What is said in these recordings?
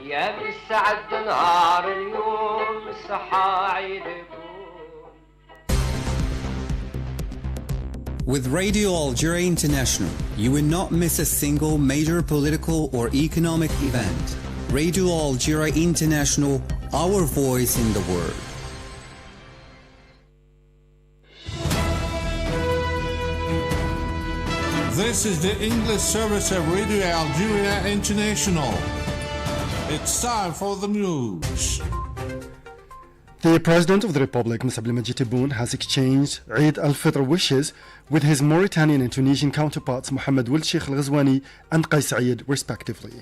يا بالسعد نهار اليوم الصحة عيدكم. With Radio Algeria International, you will not miss a single major political or economic event. Radio Algeria International, our voice in the world. This is the English service of Radio Algeria International. It's time for the news. The President of the Republic, Mr. Abdelmadjid Tebboune, has exchanged Eid al-Fitr wishes with his Mauritanian and Tunisian counterparts Mohammed Ould Sheikh Al-Ghazouani and Qais Said, respectively.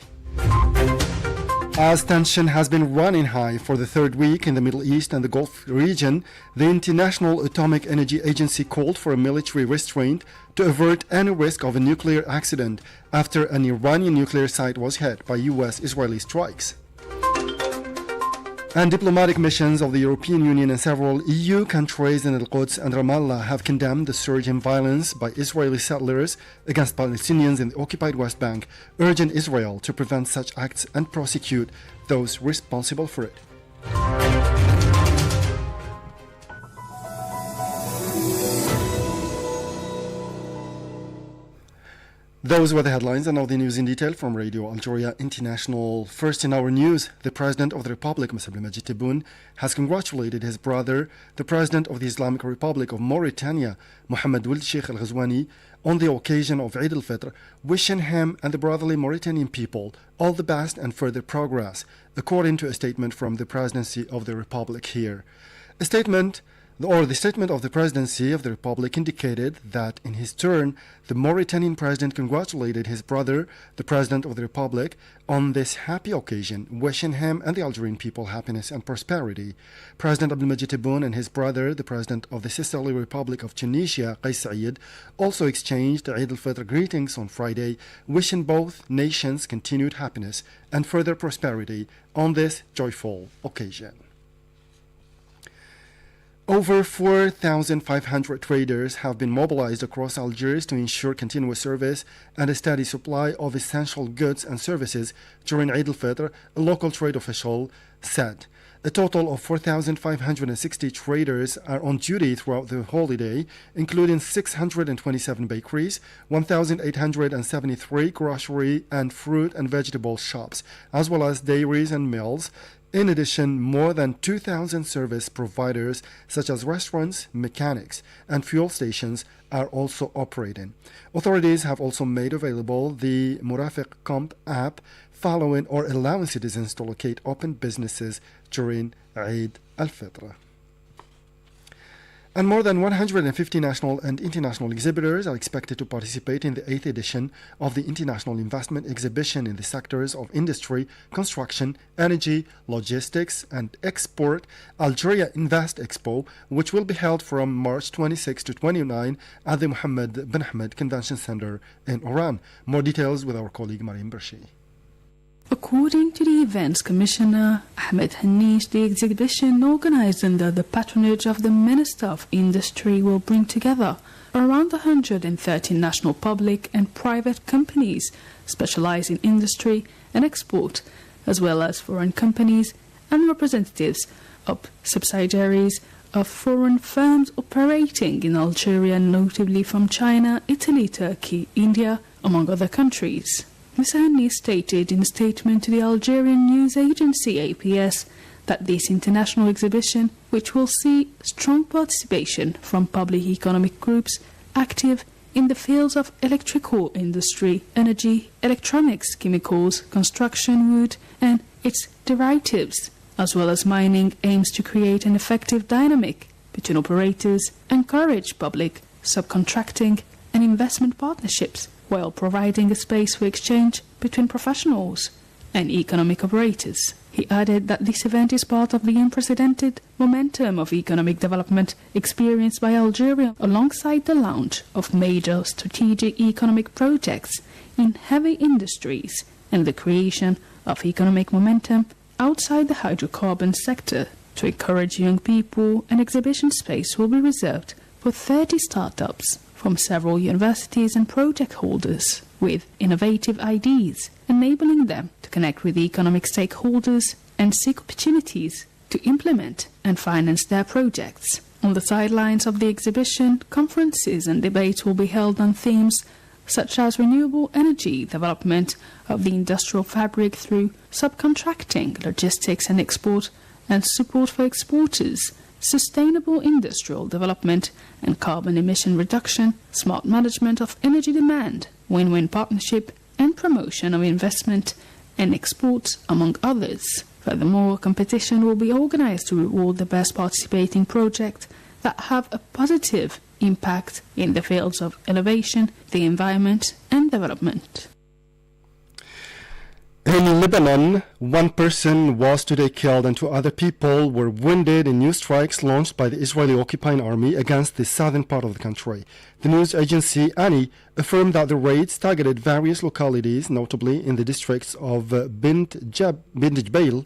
As tension has been running high for the third week in the Middle East and the Gulf region, the International Atomic Energy Agency called for a military restraint to avert any risk of a nuclear accident after an Iranian nuclear site was hit by US-Israeli strikes. And diplomatic missions of the European Union and several EU countries in Al-Quds and Ramallah have condemned the surge in violence by Israeli settlers against Palestinians in the occupied West Bank, urging Israel to prevent such acts and prosecute those responsible for it. Those were the headlines, and now the news in detail from Radio Algeria International. First in our news, the President of the Republic, Mr. Abdelmadjid Tebboune, has congratulated his brother, the President of the Islamic Republic of Mauritania, Mohammed Ould Sheikh Al-Ghazouani, on the occasion of Eid al-Fitr, wishing him and the brotherly Mauritanian people all the best and further progress, according to a statement from the Presidency of the Republic here. The statement of the Presidency of the Republic indicated that in his turn, the Mauritanian President congratulated his brother, the President of the Republic, on this happy occasion, wishing him and the Algerian people happiness and prosperity. President Abdelmadjid Tebboune and his brother, the President of the Sisterly Republic of Tunisia, Qais Said, also exchanged Eid al-Fitr greetings on Friday, wishing both nations continued happiness and further prosperity on this joyful occasion. Over 4,500 traders have been mobilized across Algiers to ensure continuous service and a steady supply of essential goods and services during Eid al-Fitr, a local trade official said. A total of 4,560 traders are on duty throughout the holiday, including 627 bakeries, 1,873 grocery and fruit and vegetable shops, as well as dairies and mills. In addition, more than 2,000 service providers such as restaurants, mechanics, and fuel stations are also operating. Authorities have also made available the Murafiq Comp app, following or allowing citizens to locate open businesses during Eid al-Fitr. And more than 150 national and international exhibitors are expected to participate in the 8th edition of the International Investment Exhibition in the sectors of industry, construction, energy, logistics, and export, Algeria Invest Expo, which will be held from March 26 to 29 at the Mohammed bin Ahmed Convention Center in Oran. More details with our colleague Mariam Bershi. According to the events commissioner, Ahmed Hanish, the exhibition organized under the patronage of the Minister of Industry will bring together around 130 national public and private companies specialized in industry and export, as well as foreign companies and representatives of subsidiaries of foreign firms operating in Algeria, notably from China, Italy, Turkey, India, among other countries. Mr. Hani stated in a statement to the Algerian news agency APS that this international exhibition, which will see strong participation from public economic groups active in the fields of electrical industry, energy, electronics, chemicals, construction, wood, and its derivatives, as well as mining, aims to create an effective dynamic between operators, encourage public subcontracting and investment partnerships, while providing a space for exchange between professionals and economic operators. He added that this event is part of the unprecedented momentum of economic development experienced by Algeria alongside the launch of major strategic economic projects in heavy industries and the creation of economic momentum outside the hydrocarbon sector. To encourage young people, an exhibition space will be reserved for 30 startups from several universities and project holders with innovative ideas, enabling them to connect with the economic stakeholders and seek opportunities to implement and finance their projects. On the sidelines of the exhibition, conferences and debates will be held on themes such as renewable energy, development of the industrial fabric through subcontracting, logistics and export, and support for exporters, sustainable industrial development and carbon emission reduction, smart management of energy demand, win-win partnership, and promotion of investment and exports, among others. Furthermore, competition will be organized to reward the best participating projects that have a positive impact in the fields of innovation, the environment, and development. In Lebanon, one person was today killed and 2 other people were wounded in new strikes launched by the Israeli occupying army against the southern part of the country. The news agency ANI affirmed that the raids targeted various localities, notably in the districts of Bint Jbeil,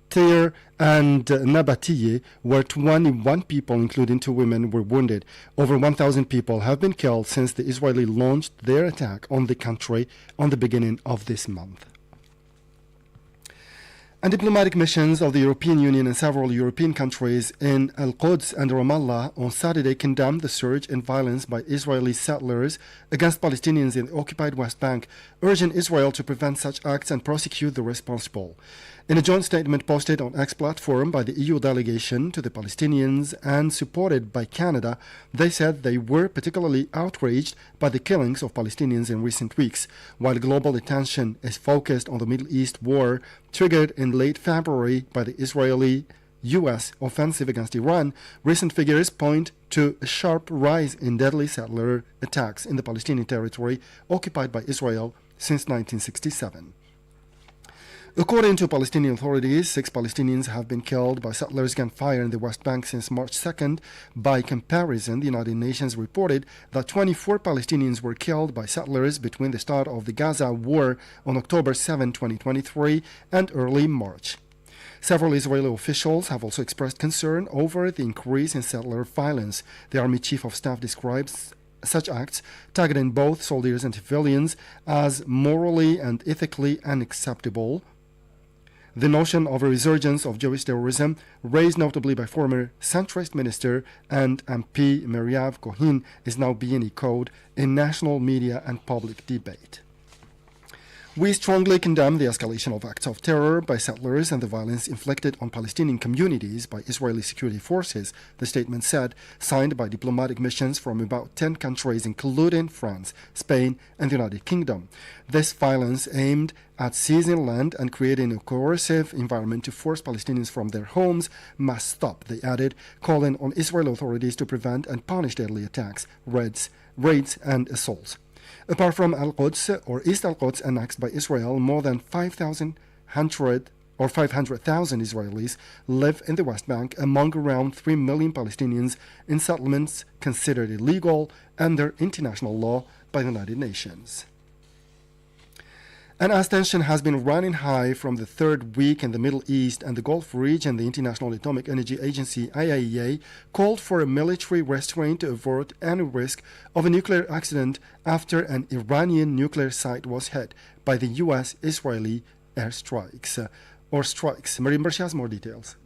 Tyre and Nabatieh, where 21 people, including 2 women, were wounded. Over 1,000 people have been killed since the Israeli launched their attack on the country on the beginning of this month. And diplomatic missions of the European Union and several European countries in Al-Quds and Ramallah on Saturday condemned the surge in violence by Israeli settlers against Palestinians in the occupied West Bank, urging Israel to prevent such acts and prosecute the responsible. In a joint statement posted on X platform by the EU delegation to the Palestinians and supported by Canada, they said they were particularly outraged by the killings of Palestinians in recent weeks. While global attention is focused on the Middle East war triggered in late February by the Israeli-US offensive against Iran, recent figures point to a sharp rise in deadly settler attacks in the Palestinian territory occupied by Israel since 1967. According to Palestinian authorities, 6 Palestinians have been killed by settlers' gunfire in the West Bank since March 2nd. By comparison, the United Nations reported that 24 Palestinians were killed by settlers between the start of the Gaza war on October 7, 2023 and early March. Several Israeli officials have also expressed concern over the increase in settler violence. The Army Chief of Staff describes such acts, targeting both soldiers and civilians, as morally and ethically unacceptable. The notion of a resurgence of Jewish terrorism, raised notably by former centrist minister and MP Merav Cohen, is now being echoed in national media and public debate. We strongly condemn the escalation of acts of terror by settlers and the violence inflicted on Palestinian communities by Israeli security forces, the statement said, signed by diplomatic missions from about 10 countries, including France, Spain, and the United Kingdom. This violence aimed at seizing land and creating a coercive environment to force Palestinians from their homes must stop, they added, calling on Israeli authorities to prevent and punish deadly attacks, raids, and assaults. Apart from Al-Quds or East Al-Quds annexed by Israel, more than 500,000 Israelis live in the West Bank, among around 3 million Palestinians in settlements considered illegal under international law by the United Nations. And as tension has been running high from the 3rd week in the Middle East and the Gulf region, the International Atomic Energy Agency, IAEA, called for a military restraint to avert any risk of a nuclear accident after an Iranian nuclear site was hit by the U.S.-Israeli airstrikes strikes. Marim Bershi has more details.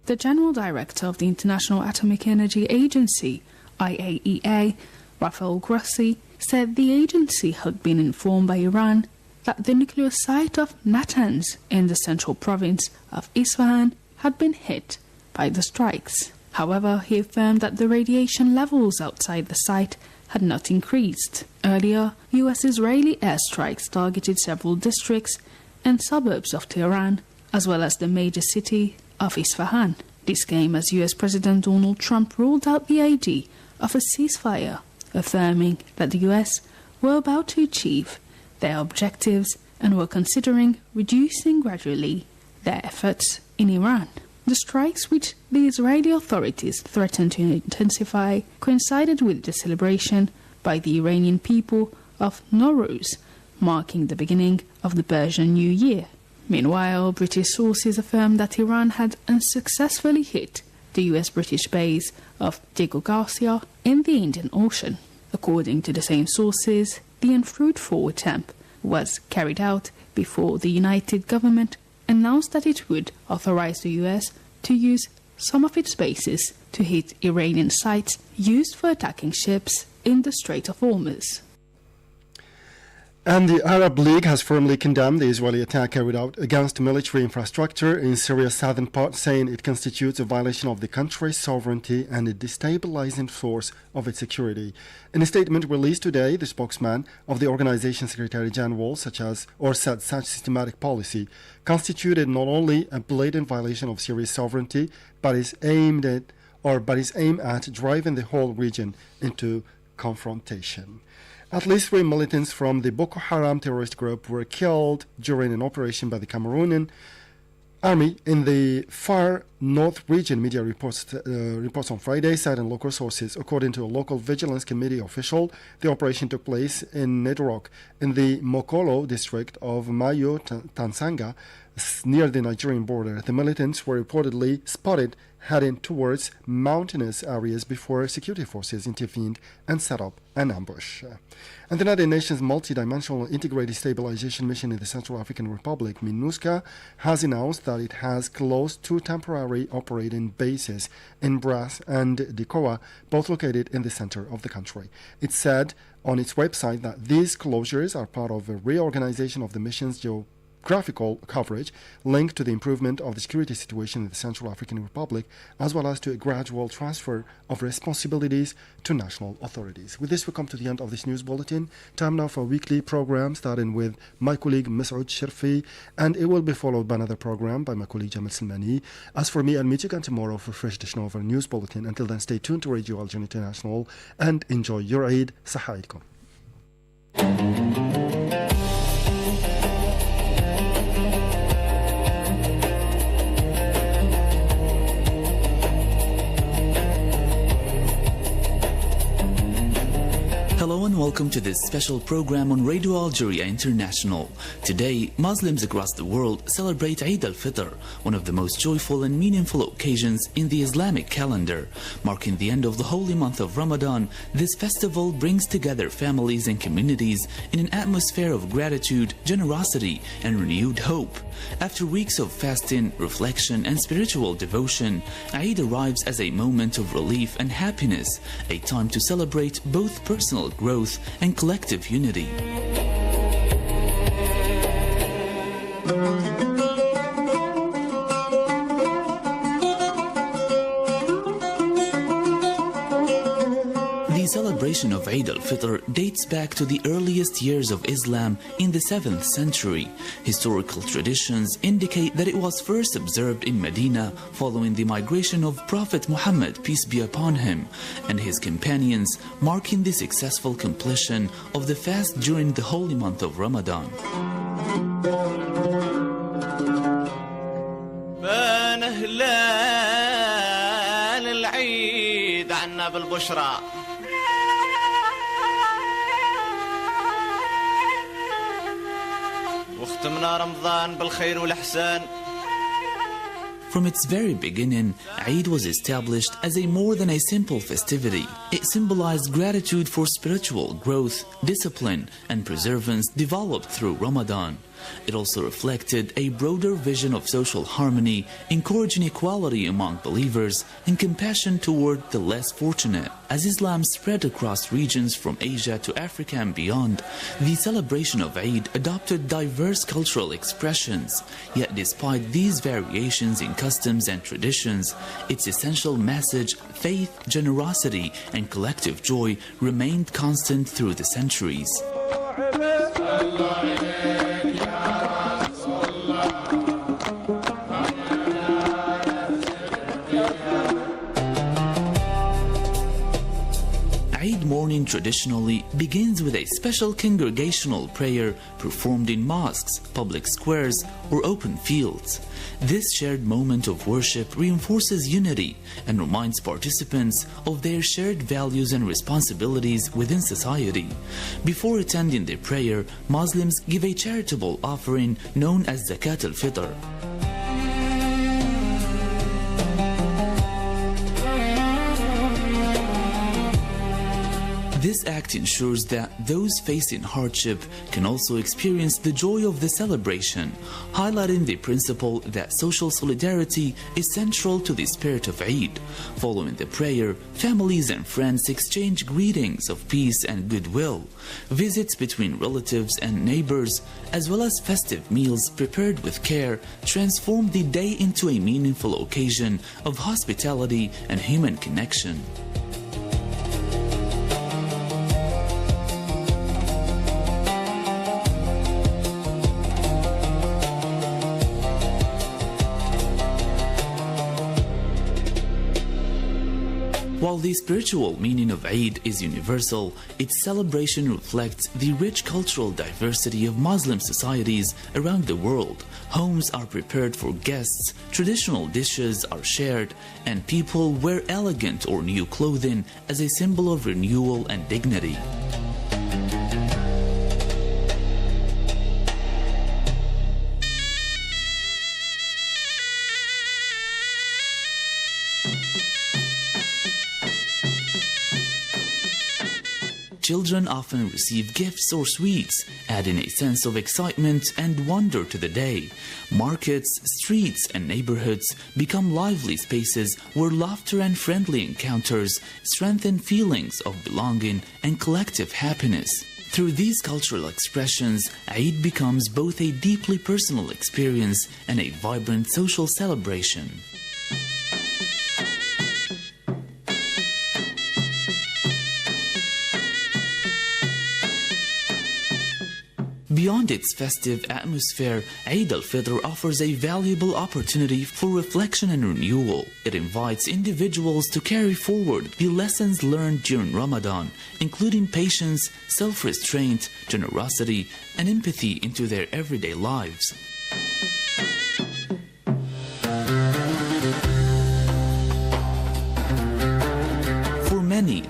The General Director of the International Atomic Energy Agency, IAEA, Rafael Grossi, said the agency had been informed by Iran that the nuclear site of Natanz in the central province of Isfahan had been hit by the strikes. However, he affirmed that the radiation levels outside the site had not increased. Earlier, U.S.-Israeli airstrikes targeted several districts and suburbs of Tehran, as well as the major city of Isfahan. This came as U.S. President Donald Trump ruled out the idea of a ceasefire, affirming that the U.S. were about to achieve their objectives and were considering reducing gradually their efforts in Iran. The strikes, which the Israeli authorities threatened to intensify, coincided with the celebration by the Iranian people of Nowruz, marking the beginning of the Persian New Year. Meanwhile, British sources affirmed that Iran had unsuccessfully hit the US-British base of Diego Garcia in the Indian Ocean. According to the same sources, the unfruitful attempt was carried out before the United Government announced that it would authorize the US to use some of its bases to hit Iranian sites used for attacking ships in the Strait of Hormuz. And the Arab League has firmly condemned the Israeli attack carried out against military infrastructure in Syria's southern part, saying it constitutes a violation of the country's sovereignty and a destabilizing source of its security. In a statement released today, the spokesman of the organization's Secretary General said such systematic policy constituted not only a blatant violation of Syria's sovereignty, but is aimed at driving the whole region into confrontation. At least 3 militants from the Boko Haram terrorist group were killed during an operation by the Cameroonian army in the far north region, media reports on Friday, citing local sources. According to a local vigilance committee official, the operation took place in Nedrock, in the Mokolo district of Mayo Tansanga, near the Nigerian border. The militants were reportedly spotted heading towards mountainous areas before security forces intervened and set up an ambush. And the United Nations Multidimensional Integrated Stabilization Mission in the Central African Republic, MINUSCA, has announced that it has closed 2 temporary operating bases in Brass and Dikoa, both located in the center of the country. It said on its website that these closures are part of a reorganization of the mission's geographical coverage linked to the improvement of the security situation in the Central African Republic, as well as to a gradual transfer of responsibilities to national authorities. With this, we come to the end of this news bulletin. Time now for a weekly program, starting with my colleague Masoud Sherfi, and it will be followed by another program by my colleague Jamal Silmani. As for me, I'll meet you again tomorrow for a fresh edition of our news bulletin. Until then, stay tuned to Radio Algeria International and enjoy your Eid. Sahaidkum. Hello and welcome to this special program on Radio Algeria International. Today, Muslims across the world celebrate Eid al-Fitr, one of the most joyful and meaningful occasions in the Islamic calendar. Marking the end of the holy month of Ramadan, this festival brings together families and communities in an atmosphere of gratitude, generosity, and renewed hope. After weeks of fasting, reflection, and spiritual devotion, Eid arrives as a moment of relief and happiness, a time to celebrate both personal growth and collective unity. The celebration of Eid al-Fitr dates back to the earliest years of Islam in the 7th century. Historical traditions indicate that it was first observed in Medina following the migration of Prophet Muhammad, peace be upon him, and his companions, marking the successful completion of the fast during the holy month of Ramadan. From its very beginning, Eid was established as a more than a simple festivity. It symbolized gratitude for spiritual growth, discipline, and perseverance developed through Ramadan. It also reflected a broader vision of social harmony, encouraging equality among believers and compassion toward the less fortunate. As Islam spread across regions from Asia to Africa and beyond, the celebration of Eid adopted diverse cultural expressions. Yet despite these variations in customs and traditions, its essential message, faith, generosity, and collective joy remained constant through the centuries. Eid morning traditionally begins with a special congregational prayer performed in mosques, public squares, or open fields. This shared moment of worship reinforces unity and reminds participants of their shared values and responsibilities within society. Before attending the prayer, Muslims give a charitable offering known as Zakat al-Fitr. This act ensures that those facing hardship can also experience the joy of the celebration, highlighting the principle that social solidarity is central to the spirit of Eid. Following the prayer, families and friends exchange greetings of peace and goodwill. Visits between relatives and neighbors, as well as festive meals prepared with care, transform the day into a meaningful occasion of hospitality and human connection. While the spiritual meaning of Eid is universal, its celebration reflects the rich cultural diversity of Muslim societies around the world. Homes are prepared for guests, traditional dishes are shared, and people wear elegant or new clothing as a symbol of renewal and dignity. Children often receive gifts or sweets, adding a sense of excitement and wonder to the day. Markets, streets, and neighborhoods become lively spaces where laughter and friendly encounters strengthen feelings of belonging and collective happiness. Through these cultural expressions, Eid becomes both a deeply personal experience and a vibrant social celebration. Beyond its festive atmosphere, Eid al-Fitr offers a valuable opportunity for reflection and renewal. It invites individuals to carry forward the lessons learned during Ramadan, including patience, self-restraint, generosity, and empathy into their everyday lives.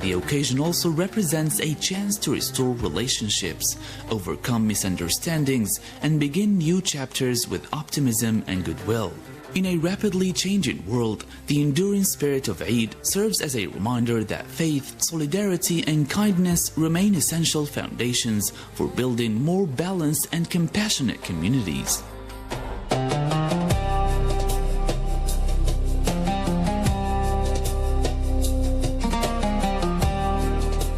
The occasion also represents a chance to restore relationships, overcome misunderstandings, and begin new chapters with optimism and goodwill. In a rapidly changing world, the enduring spirit of Eid serves as a reminder that faith, solidarity, and kindness remain essential foundations for building more balanced and compassionate communities.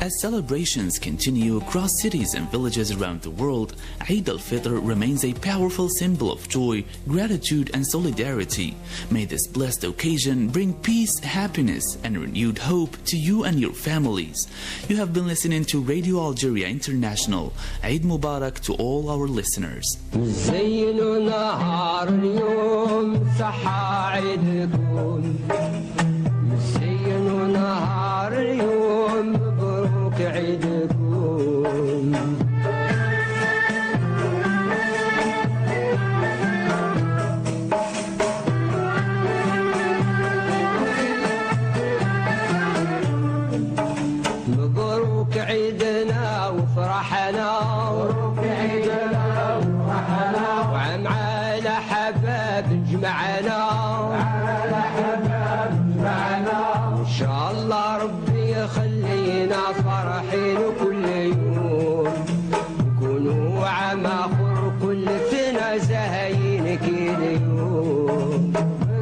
As celebrations continue across cities and villages around the world, Eid al-Fitr remains a powerful symbol of joy, gratitude, and solidarity. May this blessed occasion bring peace, happiness, and renewed hope to you and your families. You have been listening to Radio Algeria International. Eid Mubarak to all our listeners. مبروك عيدنا وفرحنا وعم على حباب جمعنا إن شاء الله ربي يخلينا فرحين كل يوم نكونوا عام آخر كل سنة زهاين كل يوم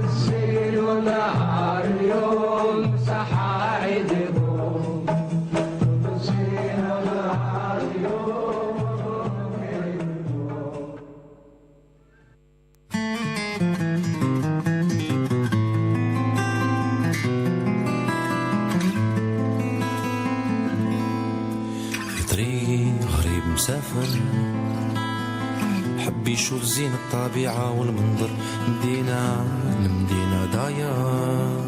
الزين ونهار اليوم صحا عيدكم الزين ونهار اليوم مسافر حب يشوف زين الطبيعة والمنظر مدينة المدينة داير.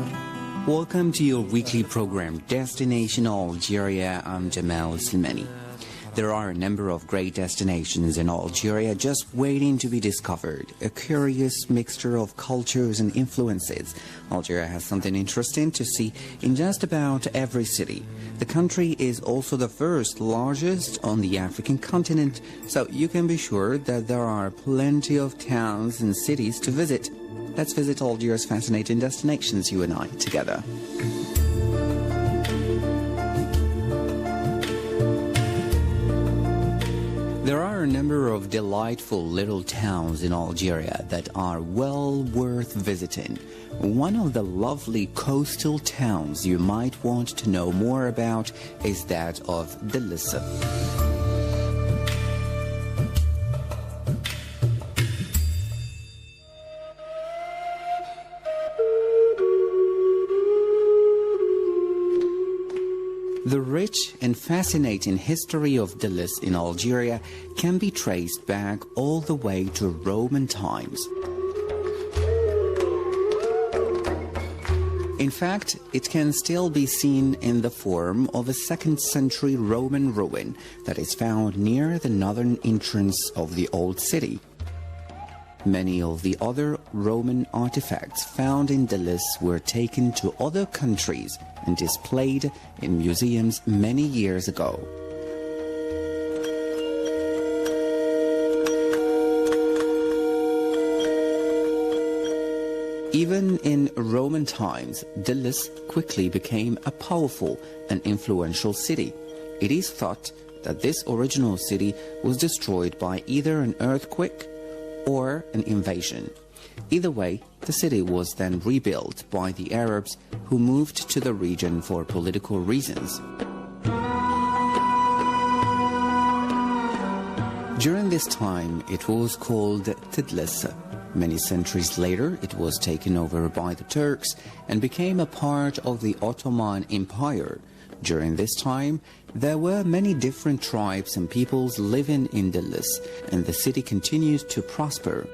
Welcome to your weekly program, Destination Algeria. I'm Jamal Slimani. There are a number of great destinations in Algeria just waiting to be discovered. A curious mixture of cultures and influences. Algeria has something interesting to see in just about every city. The country is also the first largest on the African continent, so you can be sure that there are plenty of towns and cities to visit. Let's visit Algeria's fascinating destinations, you and I, together. are a number of delightful little towns in Algeria that are well worth visiting. One of the lovely coastal towns you might want to know more about is that of Dalis. The rich and fascinating history of Dalis in Algeria can be traced back all the way to Roman times. In fact, it can still be seen in the form of a 2nd century Roman ruin that is found near the northern entrance of the old city. Many of the other Roman artifacts found in Dalis were taken to other countries and displayed in museums many years ago. Even in Roman times, Dalis quickly became a powerful and influential city. It is thought that this original city was destroyed by either an earthquake or an invasion. Either way, the city was then rebuilt by the Arabs who moved to the region for political reasons. During this time, it was called Tidlis. Many centuries later, it was taken over by the Turks and became a part of the Ottoman Empire. During this time, there were many different tribes and peoples living in Dalis, and the city continues to prosper.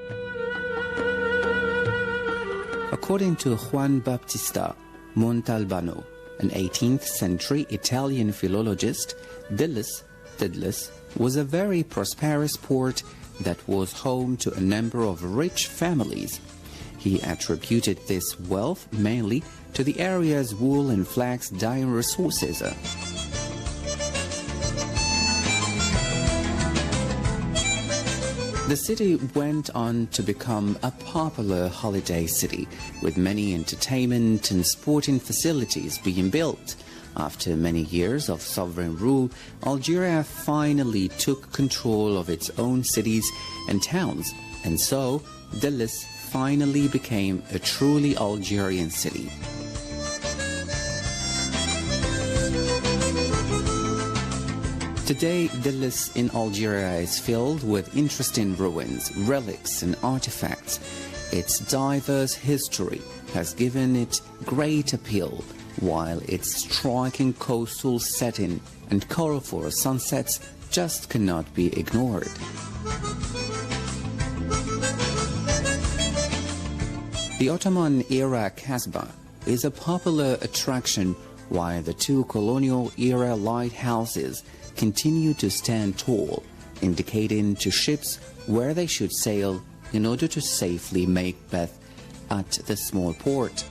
According to Juan Battista Montalbano, an 18th century Italian philologist, Tidlis was a very prosperous port that was home to a number of rich families. He attributed this wealth mainly to the area's wool and flax dyeing resources. The city went on to become a popular holiday city, with many entertainment and sporting facilities being built. After many years of sovereign rule, Algeria finally took control of its own cities and towns, and so Dalis finally became a truly Algerian city. Today, Dalis in Algeria is filled with interesting ruins, relics and artifacts. Its diverse history has given it great appeal, while its striking coastal setting and colorful sunsets just cannot be ignored. The Ottoman-era Kasbah is a popular attraction, while the 2 colonial-era lighthouses continue to stand tall, indicating to ships where they should sail in order to safely make berth at the small port.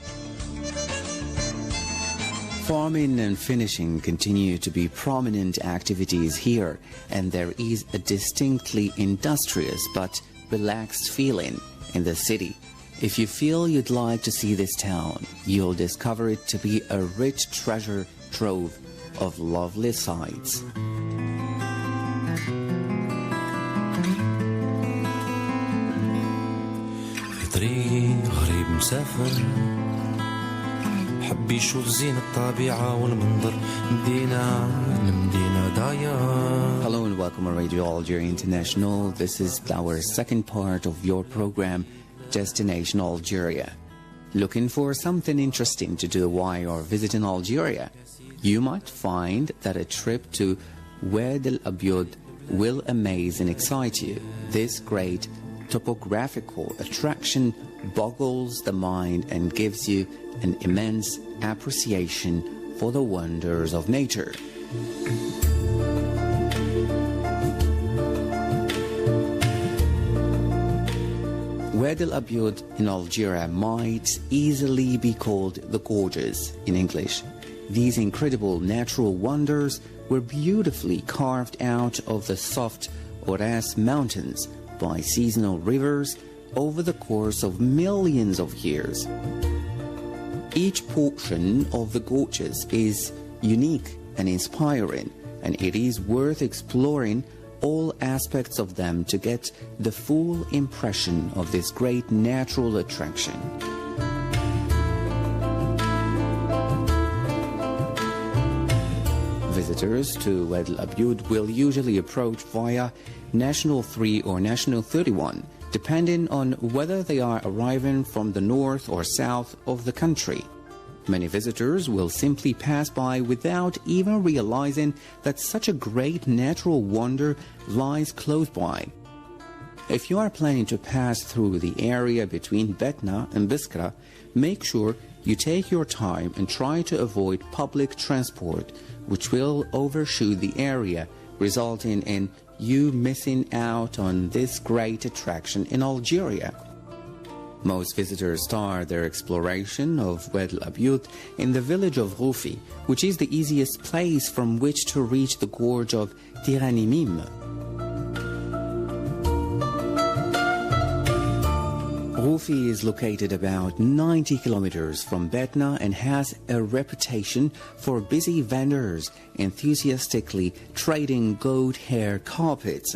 Farming and fishing continue to be prominent activities here, and there is a distinctly industrious but relaxed feeling in the city. If you feel you'd like to see this town, you'll discover it to be a rich treasure trove of lovely sights. غريب مسافر حب يشوف زين الطبيعة والمنظر مدينة داير. Hello and welcome on Radio Algeria International. This is our second part of your program, Destination Algeria. Looking for something interesting to do while you're visiting Algeria? You might find that a trip to Wadi El Abyad will amaze and excite you. This great topographical attraction boggles the mind and gives you an immense appreciation for the wonders of nature. Wadi El Abyad in Algeria might easily be called the Gorges in English. These incredible natural wonders were beautifully carved out of the soft Ouras mountains by seasonal rivers over the course of millions of years. Each portion of the gorges is unique and inspiring, and it is worth exploring all aspects of them to get the full impression of this great natural attraction. Visitors to Wadi al-Abyud will usually approach via National 3 or National 31, depending on whether they are arriving from the north or south of the country. Many visitors will simply pass by without even realizing that such a great natural wonder lies close by. If you are planning to pass through the area between Betna and Biskra, make sure you take your time and try to avoid public transport, which will overshoot the area, resulting in you missing out on this great attraction in Algeria. Most visitors start their exploration of Wadi al-Abyud in the village of Roufi, which is the easiest place from which to reach the gorge of Tiranimim. Roufi is located about 90 kilometers from Betna and has a reputation for busy vendors enthusiastically trading goat hair carpets.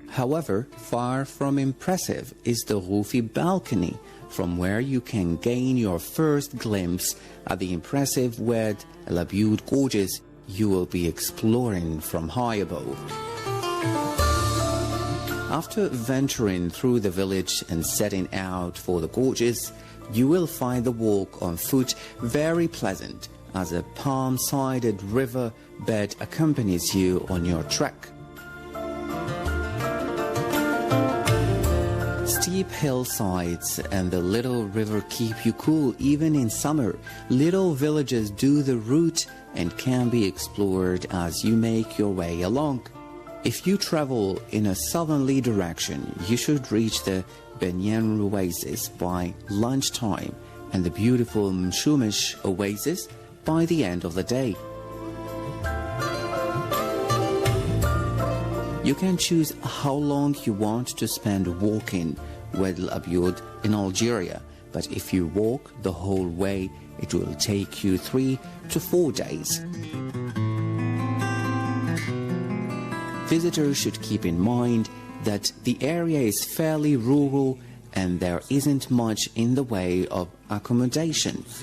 However, far from impressive is the Roufi balcony, from where you can gain your first glimpse at the impressive Wadi al-Abyud gorges you will be exploring from high above. After venturing through the village and setting out for the gorges, you will find the walk on foot very pleasant, as a palm-sided river bed accompanies you on your trek. Steep hillsides and the little river keep you cool even in summer. Little villages do the route and can be explored as you make your way along. If you travel in a southerly direction, you should reach the Benyan Oasis by lunchtime and the beautiful Mshumish Oasis by the end of the day. You can choose how long you want to spend walking Wadi al-Abyud in Algeria, but if you walk the whole way, it will take you 3 to 4 days. Visitors should keep in mind that the area is fairly rural and there isn't much in the way of accommodation,